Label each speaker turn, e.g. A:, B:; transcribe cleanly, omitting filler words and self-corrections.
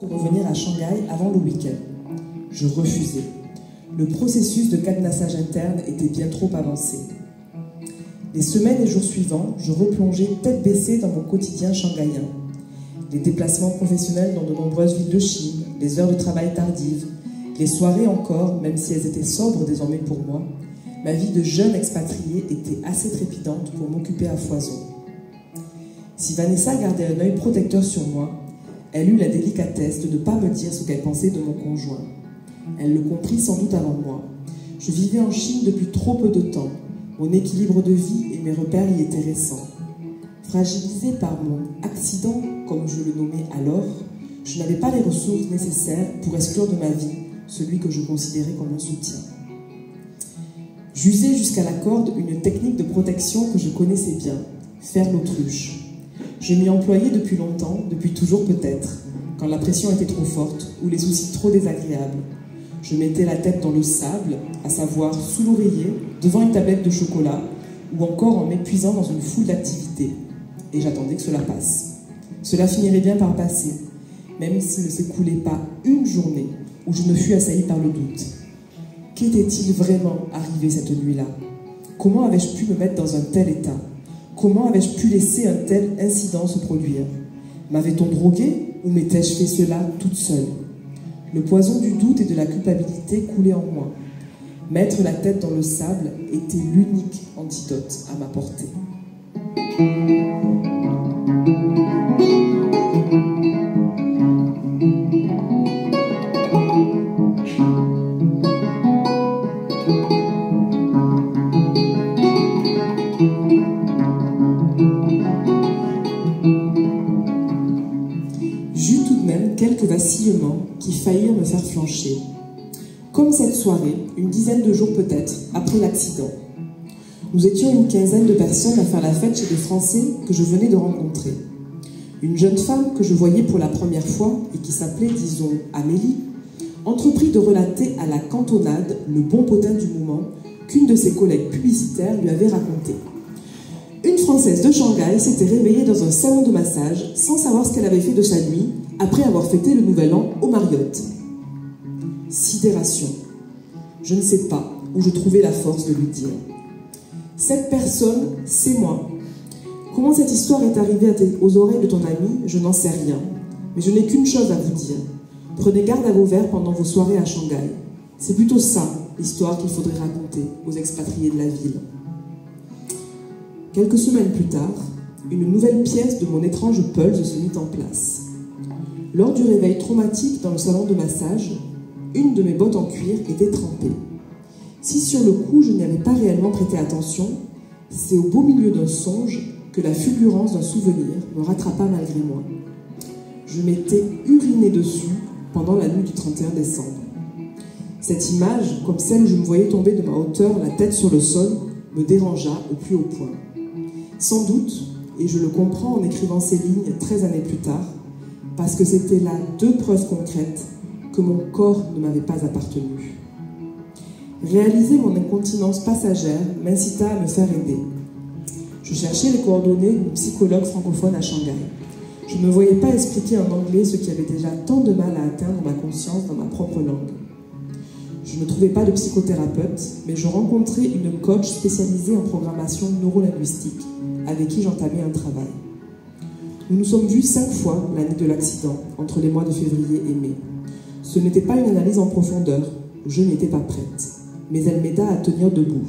A: de revenir à Shanghai avant le week-end. Je refusais. Le processus de cadenassage interne était bien trop avancé. Les semaines et jours suivants, je replongeais tête baissée dans mon quotidien shanghaïen. Les déplacements professionnels dans de nombreuses villes de Chine, les heures de travail tardives, les soirées encore, même si elles étaient sobres désormais pour moi, ma vie de jeune expatriée était assez trépidante pour m'occuper à foison. Si Vanessa gardait un œil protecteur sur moi, elle eut la délicatesse de ne pas me dire ce qu'elle pensait de mon conjoint. Elle le comprit sans doute avant moi. Je vivais en Chine depuis trop peu de temps. Mon équilibre de vie et mes repères y étaient récents. Fragilisée par mon accident, comme je le nommais alors, je n'avais pas les ressources nécessaires pour exclure de ma vie celui que je considérais comme un soutien. J'usais jusqu'à la corde une technique de protection que je connaissais bien, faire l'autruche. Je m'y employais depuis longtemps, depuis toujours peut-être, quand la pression était trop forte ou les soucis trop désagréables. Je mettais la tête dans le sable, à savoir sous l'oreiller, devant une tablette de chocolat, ou encore en m'épuisant dans une foule d'activités. Et j'attendais que cela passe. Cela finirait bien par passer, même s'il ne s'écoulait pas une journée où je ne fus assaillie par le doute. Qu'était-il vraiment arrivé cette nuit-là? Comment avais-je pu me mettre dans un tel état? Comment avais-je pu laisser un tel incident se produire? M'avait-on drogué ou m'étais-je fait cela toute seule? Le poison du doute et de la culpabilité coulait en moi. Mettre la tête dans le sable était l'unique antidote à ma portée. J'eus tout de même quelques vacillements qui faillirent me faire flancher. Comme cette soirée, une dizaine de jours peut-être, après l'accident. Nous étions une quinzaine de personnes à faire la fête chez des Français que je venais de rencontrer. Une jeune femme que je voyais pour la première fois et qui s'appelait, disons, Amélie, entreprit de relater à la cantonade le bon potin du moment qu'une de ses collègues publicitaires lui avait raconté. Une Française de Shanghai s'était réveillée dans un salon de massage sans savoir ce qu'elle avait fait de sa nuit après avoir fêté le Nouvel An au Marriott. Sidération. Je ne sais pas où je trouvais la force de lui dire. Cette personne, c'est moi. Comment cette histoire est arrivée aux oreilles de ton ami, je n'en sais rien. Mais je n'ai qu'une chose à vous dire. Prenez garde à vos verres pendant vos soirées à Shanghai. C'est plutôt ça, l'histoire qu'il faudrait raconter aux expatriés de la ville. Quelques semaines plus tard, une nouvelle pièce de mon étrange pulse se mit en place. Lors du réveil traumatique dans le salon de massage, une de mes bottes en cuir était trempée. Si sur le coup je n'y avais pas réellement prêté attention, c'est au beau milieu d'un songe que la fulgurance d'un souvenir me rattrapa malgré moi. Je m'étais uriné dessus pendant la nuit du 31 décembre. Cette image, comme celle où je me voyais tomber de ma hauteur, la tête sur le sol, me dérangea au plus haut point. Sans doute, et je le comprends en écrivant ces lignes 13 années plus tard, parce que c'était là deux preuves concrètes que mon corps ne m'avait pas appartenu. Réaliser mon incontinence passagère m'incita à me faire aider. Je cherchais les coordonnées d'une psychologue francophone à Shanghai. Je ne me voyais pas expliquer en anglais ce qui avait déjà tant de mal à atteindre ma conscience dans ma propre langue. Je ne trouvais pas de psychothérapeute, mais je rencontrais une coach spécialisée en programmation neurolinguistique, avec qui j'entamais un travail. Nous nous sommes vus 5 fois l'année de l'accident, entre les mois de février et mai. Ce n'était pas une analyse en profondeur, je n'étais pas prête, mais elle m'aida à tenir debout.